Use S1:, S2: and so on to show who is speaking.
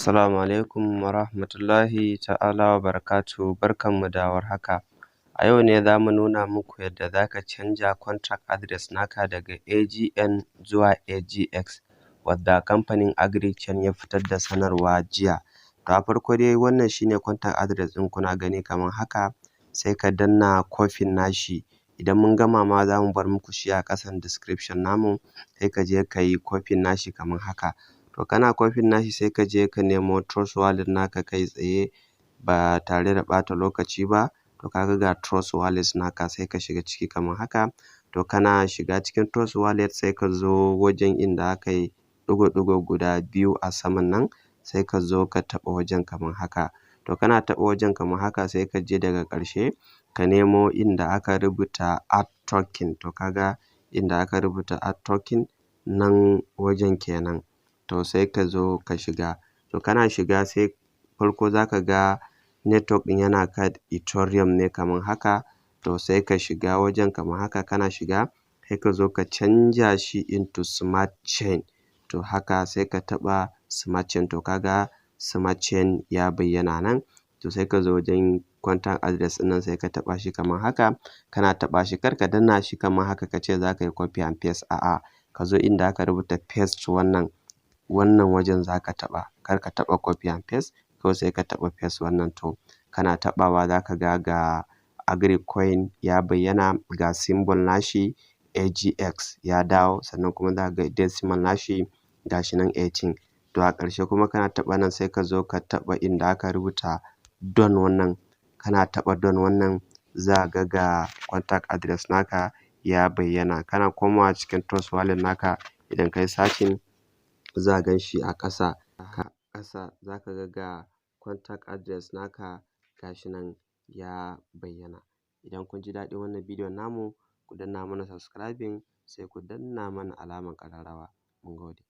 S1: Assalamu alaikum wa rahmatullahi ta'ala wa barakatuhu. Barkanmu da warhaka. A yau ne za mu nuna muku yadda za ka canja contract address naka daga AGN zuwa AGX wadda kamfanin Agrichain ya fitar da sanarwa jiya. Da farko dai wannan shi ne contract address ɗin, kuna gani kamar haka, sai ka danna copy nashi. Idan mun gama ma za mu bar muku shi a ƙasan description namu, sai ka je ka yi copy nashi kamar haka. To kana copy nashi sai ka je ka nemo Trust Wallet naka kai tsaye ba tare da ɓata lokaci ba. To ka ga Trust Wallet naka, sai ka shiga ciki kamar haka. To kana shiga cikin Trust Wallet sai ka zo wajen inda aka yi ɗigo-ɗigo guda biyu a saman nan, sai ka zo ka taɓa wajen kamar haka. To kana taɓa wajen kamar haka sai ka je daga ƙarshe ka nemo inda aka rubuta Add Token. To ka ga inda aka rubuta Add Token, nan wajen kenan. To sai ka zo ka shiga. To kana shiga sai farko za ka ga network ɗin yana kan Ethereum ne kamar haka. To sai ka shiga wajen kamar haka, kana shiga sai ka zo ka canja shi into Smart Chain. To haka sai ka taɓa Smart Chain. To ka ga Smart Chain ya bayyana nan. To sai ka zo wajen contract address ɗin nan sai ka taɓa shi kamar haka. Kana taɓa shi kar ka danna shi kamar haka ka ce za ka yi copy and paste, a'a, ka zo inda aka rubuta paste wannan wajen za ka taɓa. Kar ka taɓa copy and paste, kawai sai ka taɓa paste wannan. To kana taɓawa za ka ga Agricoin ya bayyana, ga symbol nashi AGX ya dawo, sannan kuma za ka ga decimal nashi ga shi nan 18. To a ƙarshe kuma kana taɓa nan sai ka zo ka taɓa inda aka rubuta done wannan. Kana taɓa done wannan za ka ga contract address naka ya bayyana. Kana komawa cikin Trust Wallet naka, idan ka yi searching za ka gan shi a ƙasa. Ƙasa za ka ga contract address naka ga shi nan ya bayyana. Idan kun ji daɗin wannan bidiyon namu, ku danna mana subscribing sai ku danna mana alamar ƙararrawa. Mun gode.